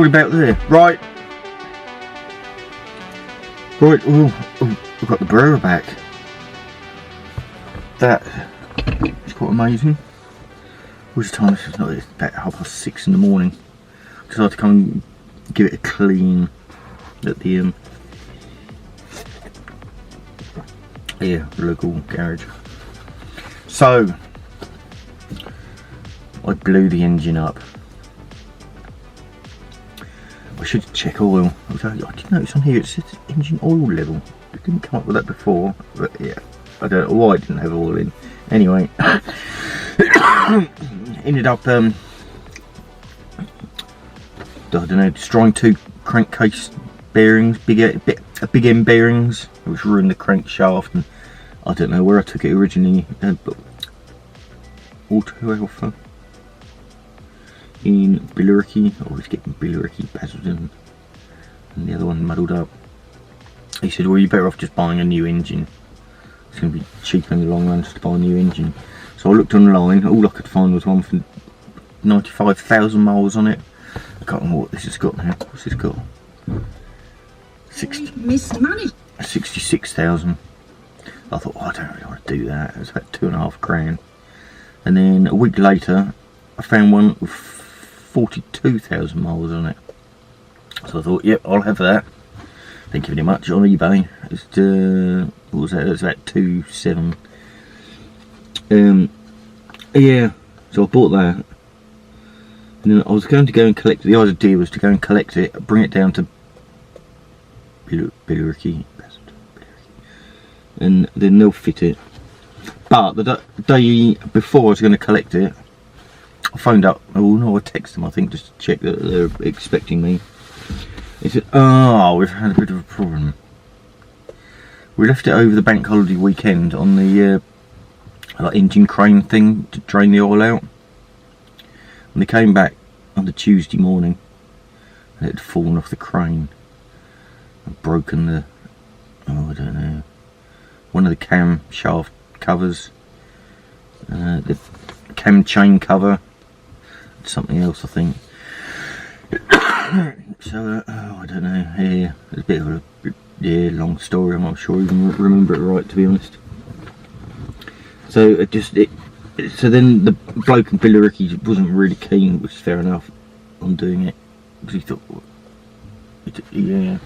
Probably about there. Right. We've got the Brera back. That is quite amazing. Which time is it? It's about 6:30 in the morning. Decided to come and give it a clean at the local garage. So I blew the engine up. I should check oil. I did notice on here it says engine oil level. It didn't come up with that before, but yeah, I don't know why it didn't have oil in. Anyway, ended up I don't know, destroying 2 crankcase bearings, big end bearings, which ruined the crankshaft, and I don't know where I took it originally, but Auto Alfa in Billericay. I always get Billericay, Basildon, and the other one muddled up. He said, well, you're better off just buying a new engine. It's going to be cheaper in the long run just to buy a new engine. So I looked online, all I could find was one for 95,000 miles on it. I can't remember what this has got now. What's this got? 66,000. I thought, I don't really want to do that. It was about £2.5 grand. And then a week later, I found one with 42,000 miles on it. So I thought, yep, I'll have that. Thank you very much. On eBay, it's what was that? It was about 2.7. Yeah. So I bought that. And then I was going to go and collect it. The idea was to go and collect it, bring it down to Billericay, and then they'll fit it. But the day before I was going to collect it, I phoned up. Oh no, I texted them, I think, just to check that they're expecting me. He said, oh, we've had a bit of a problem. We left it over the bank holiday weekend on the engine crane thing to drain the oil out. And they came back on the Tuesday morning and it had fallen off the crane and broken the, I don't know, one of the cam shaft covers, the cam chain cover, something else I think. So I don't know. Yeah, it's a bit of a long story. I'm not sure I even remember it right, to be honest. So so then the bloke in Billericay wasn't really keen, which is fair enough, on doing it, because he thought, yeah.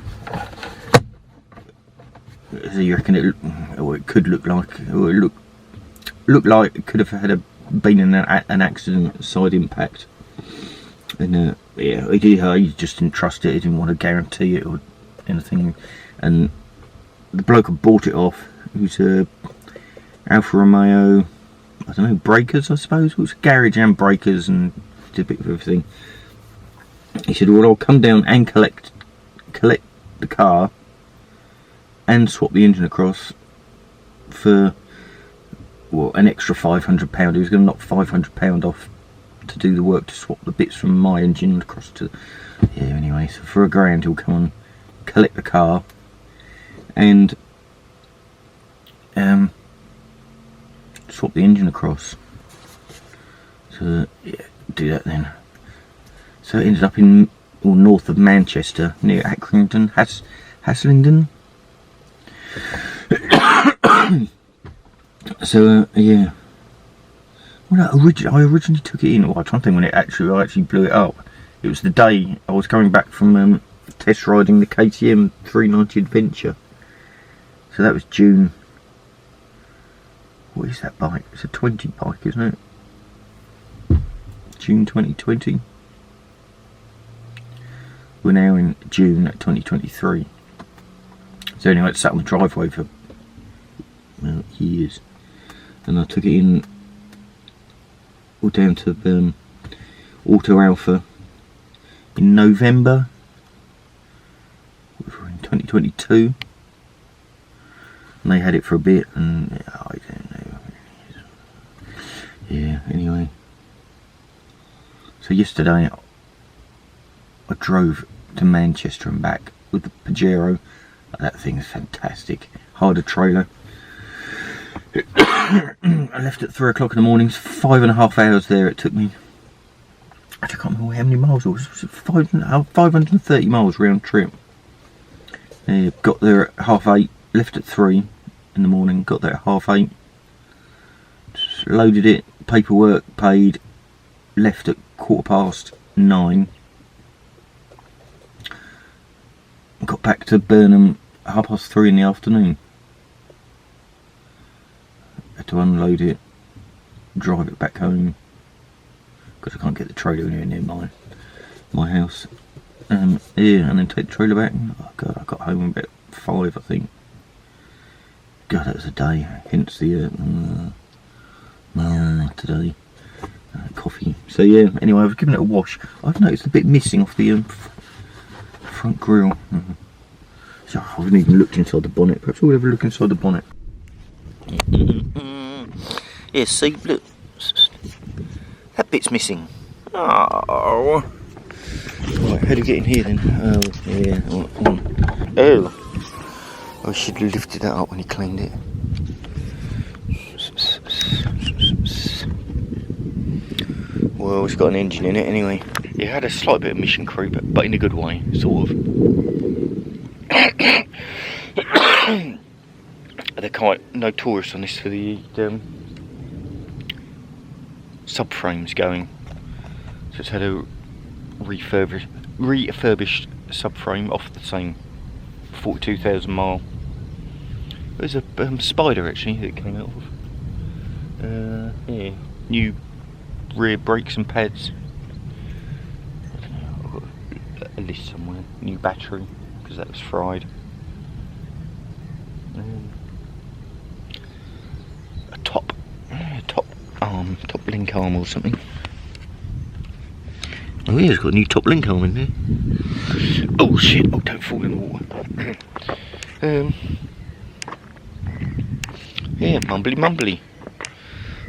So you reckon it could look like, or it looked like it could have been an accident, side impact. And yeah, he just didn't trust it. He didn't want to guarantee it or anything. And the bloke who bought it off, who's Alfa Romeo, I don't know, breakers, I suppose. It was garage and breakers and did a bit of everything. He said, well, I'll come down and collect the car and swap the engine across for, well, an extra £500. He was going to knock £500 off to do the work to swap the bits from my engine across to, yeah, anyway, so for £1 grand he'll come and collect the car and swap the engine across. So yeah, do that then. So it ended up in, well, north of Manchester, near Accrington, Haslingden. So yeah. Well, I originally took it in. Well, I'm trying to think when I actually blew it up. It was the day I was coming back from test riding the KTM 390 Adventure. So that was June. What is that bike? It's a 20 bike, isn't it? June 2020. We're now in June 2023. So anyway, it sat on the driveway for years, and I took it in all down to Auto Alfa in November. We're in 2022, and they had it for a bit, and I don't know. Yeah. Anyway, so yesterday I drove to Manchester and back with the Pajero. That thing is fantastic. Harder trailer. I left at 3 o'clock in the morning. 5.5 hours there it took me. I can't remember how many miles it was. Was it 530 miles round trip. Got there at 8:30, left at 3 in the morning, got there at 8:30, loaded it, paperwork paid, left at 9:15. Got back to Burnham 3:30 in the afternoon. Had to unload it, drive it back home, because I can't get the trailer anywhere near my house. Yeah, and then take the trailer back. Oh God, I got home about 5, I think. God, that was a day. Hence the today coffee. So yeah. Anyway, I've given it a wash. I've noticed a bit missing off the front grille. So I haven't even looked inside the bonnet. Perhaps we'll have a look inside the bonnet. Yeah, see, look, that bit's missing. Oh. Right, how do we get in here then? Oh, yeah, on. Oh! I should have lifted that up when he cleaned it. Well, it's got an engine in it anyway. It had a slight bit of mission creep, but in a good way, sort of. They're quite notorious on this for the subframes going. So it's had a refurbished subframe off the same 42,000 mile. There's a Spider actually that came out of. Yeah, new rear brakes and pads. I don't know, I've got a list somewhere. New battery because that was fried. A top link arm or something. Oh yeah, it's got a new top link arm in there. Oh shit, oh don't fall in the water. Yeah, mumbly.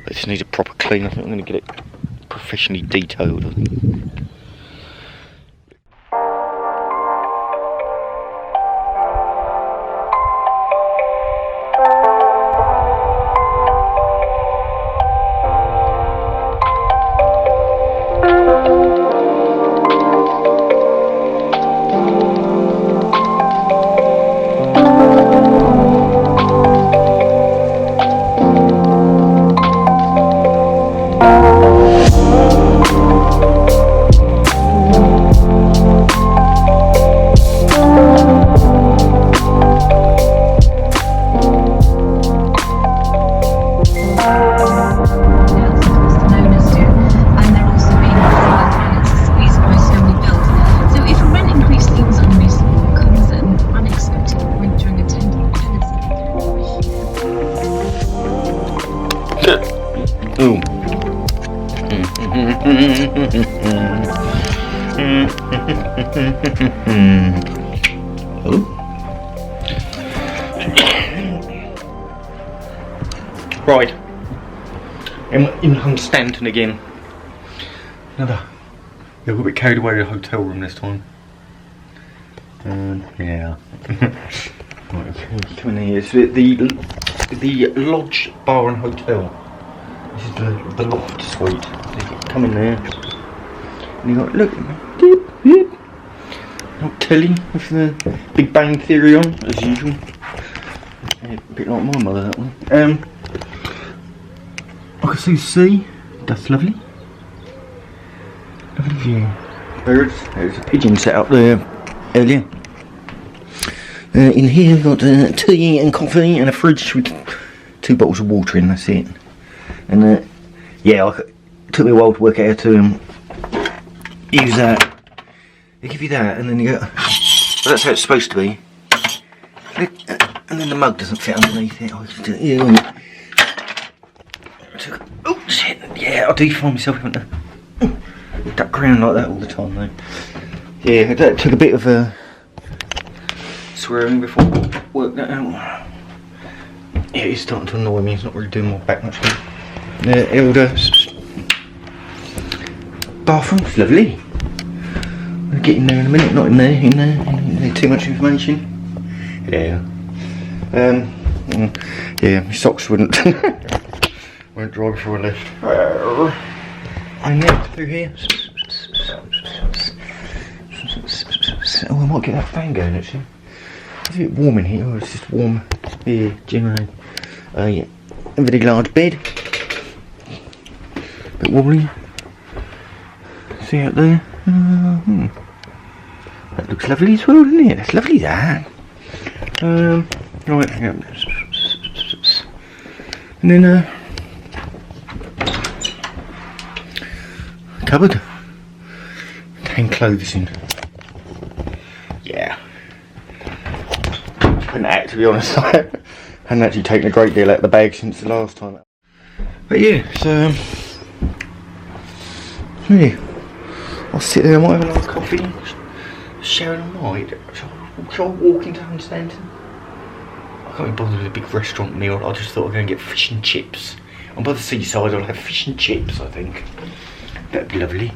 This needs a proper clean. I think I'm going to get it professionally detailed, I think. Oh. Right. In Stanton again. Yeah, I got a bit carried away in the hotel room this time. Yeah. Right, okay, come in here. It's the Lodge Bar and Hotel. This is the loft suite. You come in there, and you got look, beep. Not telly with the Big Bang Theory on as usual. Yeah, a bit like my mother, that one. I can see the sea. That's lovely. Lovely view. Birds. There's a pigeon set up there earlier. In here we've got tea and coffee and a fridge with 2 bottles of water in, that's it. And yeah, it took me a while to work out how to use that. They give you that and then you go, well, that's how it's supposed to be. And then the mug doesn't fit underneath it. Oh shit, yeah, I do find myself having to duck around like that all the time though. Yeah, that took a bit of swearing before I worked that out. Yeah, it's starting to annoy me, it's not really doing my back much good. Elder bathroom's lovely. We'll get in there in a minute, not in there, too much information. Yeah. Yeah, my socks wouldn't dry before I left. And yeah, through here. Oh, I might get that fan going actually. It's a bit warm in here, or it's just warm here generally. Yeah, a very large bed. Bit wobbly. See out there? That looks lovely as well, doesn't it? That's lovely, that. Right, hang on. And then cupboard. Hang clothes in. Yeah. Putting that out, to be honest. I hadn't actually taken a great deal out of the bag since the last time. But yeah, so yeah, I'll sit there, I might have a nice coffee, sharing a night. Shall I walk into Hunstanton? I can't be bothered with a big restaurant meal. I just thought I'd go and get fish and chips. I'm by the seaside, I'll have fish and chips, I think. That'd be lovely.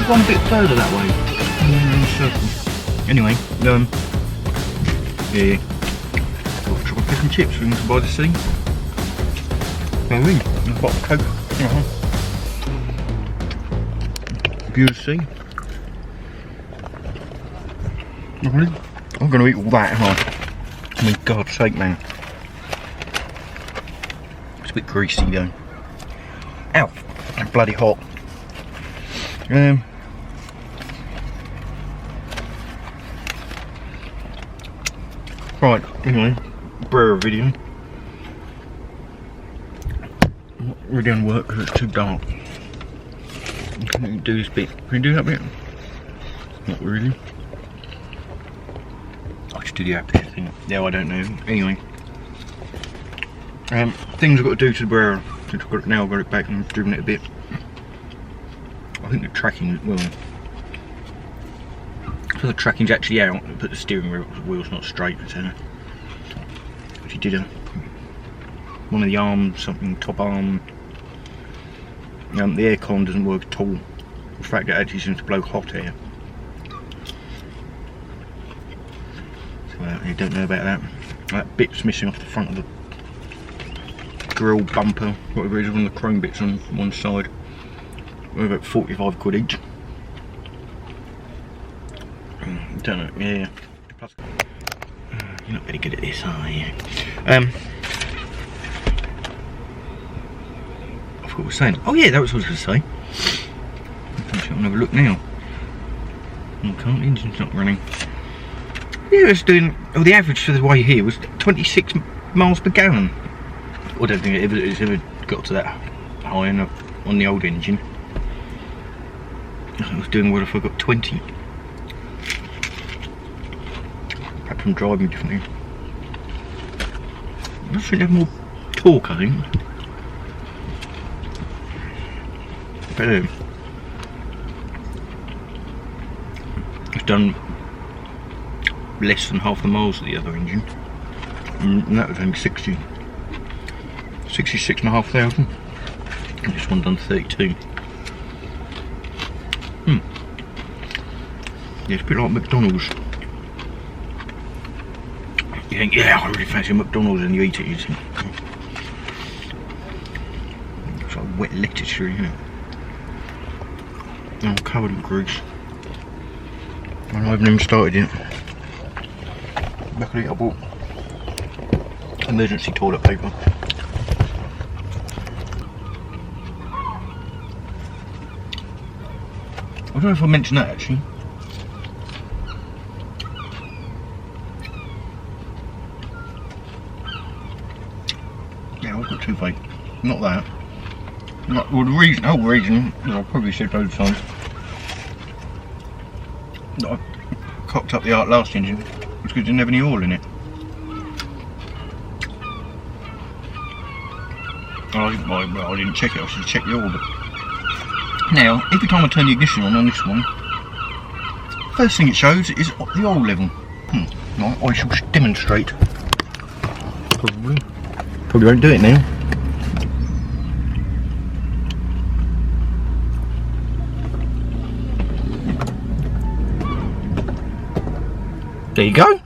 One bit further that way. Anyway, yeah. Got chocolate fish and chips from by the sea. Go in. And a bottle of Coke. View of the sea. Really? I'm going to eat all that, aren't I? I mean, God's sake, man. It's a bit greasy though. Ow! It's bloody hot. Right, anyway, Brera video. I'm not really going to work because it's too dark. Can you do this bit? Can you do that bit? Not really. I should do the aperture thing. Yeah, I don't know. Anyway. Things I've got to do to the Brera. Since I've got it now, I've got it back and I've driven it a bit. I think the tracking, well, so the tracking's actually out, but the steering wheel's not straight, so if you did one of the arms, something top arm, the aircon doesn't work at all. In fact, it actually seems to blow hot air. So you don't know about that. That bit's missing off the front of the grill bumper, whatever it is, one of the chrome bits on one side. We're about 45 quid each. Don't know, yeah. Plus, you're not very good at this, are you? I forgot what I was saying. Oh yeah, that was what I was going to say. I'll have a look now. I can't, the engine's not running. Yeah, it was doing, oh, the average for the way here was 26 miles per gallon. I don't think it's ever got to that high on the old engine. I was doing well if I got 20. Perhaps I'm driving differently. I should have more torque, I think. But it's done less than half the miles of the other engine. And that was only 66,500. And this one done 32. Yeah, it's a bit like McDonald's. You think, yeah, I really fancy a McDonald's, and you eat it, you think, it's like wet literature, isn't it? I'm covered in grease. And I haven't even started yet. Luckily I bought emergency toilet paper. I don't know if I mentioned that actually. Yeah, I've got toothache. Not that. Well, the whole reason, as I've probably said loads of times, that I cocked up the last engine was because it didn't have any oil in it. I didn't check it, I should have checked the oil. But now, every time I turn the ignition on this one, first thing it shows is the oil level. Right, I shall demonstrate. Probably won't do it now. There you go.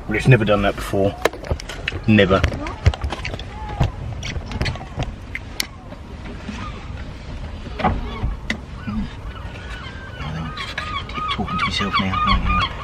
Well, it's never done that before. Never. Talking to myself now.